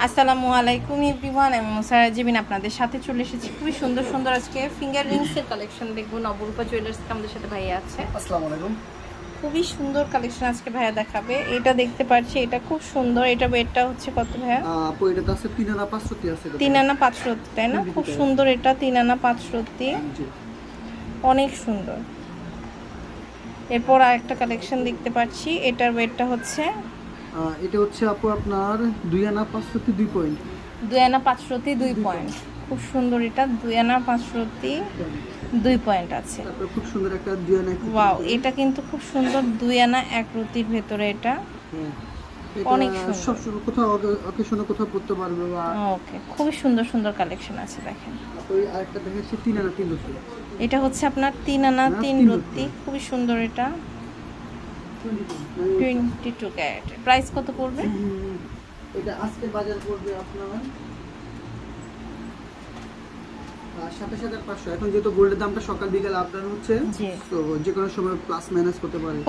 আসসালামু আলাইকুম এভরিওয়ান, আমি মুসারা জিবিন আপনাদের সাথে চলে এসেছি। খুবই সুন্দর সুন্দর আজকে ফিঙ্গার রিংসের কালেকশন দেখবো। নবরূপা জুয়েলার্সকে আমাদের সাথে ভাইয়া আছে। আসসালামু আলাইকুম। খুবই সুন্দর কালেকশন আজকে ভাইয়া দেখাবে। এটা দেখতে পাচ্ছি, এটা খুব সুন্দর। এটা ওয়েটটা হচ্ছে কত ভাইয়া? আপু এটা আছে 3 আনা 5 রতি আছে। 3 আনা 5 রতি, তাই না? খুব সুন্দর। এটা 3 আনা 5 রতি, অনেক সুন্দর। এরপর আরেকটা কালেকশন দেখতে পাচ্ছি, এটার ওয়েটটা হচ্ছে এটা হচ্ছে আপু আপনার 2 আনা 5 রতি 2 পয়েন্ট। 2 আনা 5 রতি 2 পয়েন্ট, খুব সুন্দর। এটা 2 আনা 5 রতি 2 পয়েন্ট আছে। তারপর খুব সুন্দর একটা 2 আনা 1 রতি। ওয়াও, এটা কিন্তু খুব সুন্দর। 2 আনা 1 রতির ভিতরে এটা অনেক সুন্দর। সব কোথাও অকেশনে কোথাও পড়তে পারবে। ওকে, খুবই সুন্দর সুন্দর কালেকশন আছে দেখেন। ওই আরেকটা দেখাচ্ছি 3 আনা 3 রতি। এটা হচ্ছে আপনার 3 আনা 3 রতি, খুবই সুন্দর। এটা 22 ক্যারেট। প্রাইস কত পড়বে? এটা আজকে বাজার পড়বে আপনার 27,500। এখন যেহেতু গোল্ডের দামটা সকাল বিকাল আপ ডাউন হচ্ছে, তো যে কোনো সময় প্লাস মাইনাস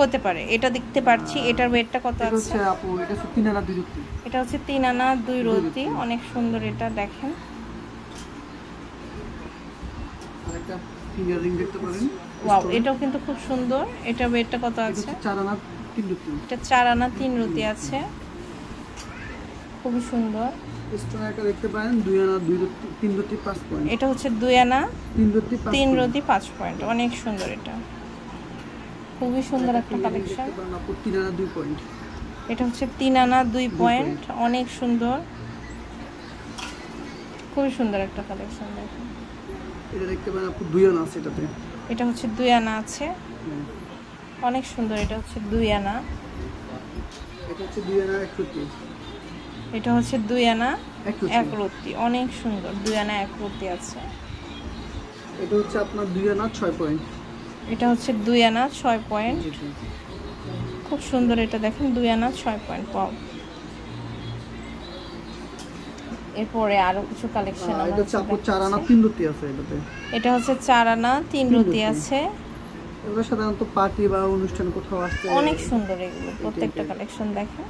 হতে পারে। এটা দেখতে পাচ্ছি, এটার ওয়েটটা কত আছে? হচ্ছে আপু এটা হচ্ছে 3 আনা 2 রতি। এটা হচ্ছে 3 আনা 2 রতি, অনেক সুন্দর। এটা দেখেন, আরেকটা ফিঙ্গার রিং দেখতে পারেন। ওয়াও, এটাও কিন্তু খুব সুন্দর। এটার ওয়েটটা কত আছে? 4 আনা 3 রতি। এটা 4 আনা 3 রতি আছে, খুবই সুন্দর। স্টোন একটা দেখতে পারেন 2 আনা 2 রতি 3 রতি 5 পয়েন্ট। এটা হচ্ছে 2 আনা 3 রতি 5 পয়েন্ট, অনেক সুন্দর। এটা খুবই সুন্দর একটা কালেকশন। 3 আনা 2 পয়েন্ট। এটা হচ্ছে 3 আনা 2 পয়েন্ট, অনেক সুন্দর, খুবই সুন্দর একটা কালেকশন। দেখুন, এটা দেখতে পারেন আপু 2 আনা আছে এটাতে। এটা হচ্ছে 2 আনা আছে, অনেক সুন্দর। এটা হচ্ছে 2 আনা। এটা হচ্ছে 2 আনা 1 রতি। এটা হচ্ছে 2 আনা 1 রতি, অনেক সুন্দর। 2 আনা 1 রতি আছে। এটা হচ্ছে আপনার 2 আনা 6 পয়েন্ট। এটা হচ্ছে 2 আনা 6 পয়েন্ট, খুব সুন্দর। এটা দেখেন 2 আনা 6 পয়েন্ট। পাও। এরপরে আরো কিছু কালেকশন আছে। এটা হচ্ছে আপু 4 আনা 3 রতি আছে এটাতে। এটা হচ্ছে 4 আনা 3 রতি আছে। এগুলো সাধারণত পার্টি বা অনুষ্ঠান কোথাও আসছে। অনেক সুন্দর এগুলো, প্রত্যেকটা কালেকশন দেখেন।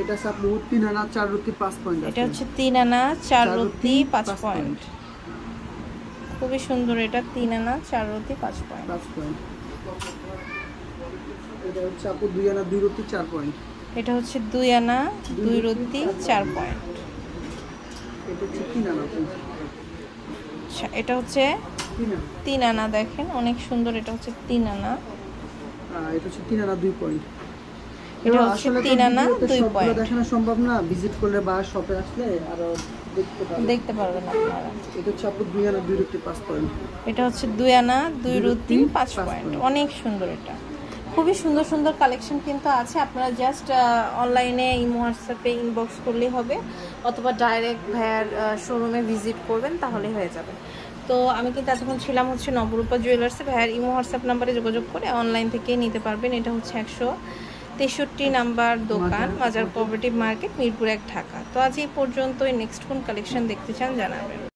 এটা আছে আপু 3 আনা 4 রতি 5 পয়েন্ট আছে। এটা হচ্ছে 3 আনা 4 রতি 5 পয়েন্ট, খুবই সুন্দর। এটা 3 আনা 4 রতি 5 পয়েন্ট। এটা হচ্ছে আপু 2 আনা 2 রতি 4 পয়েন্ট। এটা হচ্ছে 2 আনা 2 রতি 4 পয়েন্ট। এটা হচ্ছে 3 আনা। আচ্ছা, এটা হচ্ছে 3 আনা। দেখেন, অনেক সুন্দর। এটা হচ্ছে 3 আনা। এটা হচ্ছে 3 আনা 2 পয়েন্ট। এটা হচ্ছে 3 আনা 2 পয়েন্ট। দেখানো সম্ভব না, ভিজিট করলে বা শপে আসলে আরো দেখতে পারবেন আপনারা। এটা হচ্ছে আপু 2 আনা 2 রতি 5 পয়েন্ট। এটা হচ্ছে 2 আনা 2 রতি 5 পয়েন্ট, অনেক সুন্দর। এটা খুবই সুন্দর সুন্দর কালেকশন কিন্তু আছে। আপনারা জাস্ট অনলাইনে ইমো হোয়াটসঅ্যাপে ইনবক্স করলেই হবে, অথবা ডাইরেক্ট ভাইয়ার শোরুমে ভিজিট করবেন, তাহলে হয়ে যাবে। তো আমি কিন্তু এতক্ষণ ছিলাম হচ্ছে নবরূপা জুয়েলার্সে। ভাইয়ার ইমো হোয়াটসঅ্যাপ নাম্বারে যোগাযোগ করে অনলাইন থেকেই নিতে পারবেন। এটা হচ্ছে 163 নাম্বার দোকান, মাজার কোঅপারেটিভ মার্কেট, মিরপুর 1, ঢাকা। তো আজ এই পর্যন্তই। নেক্সট কোন কালেকশন দেখতে চান জানাবেন।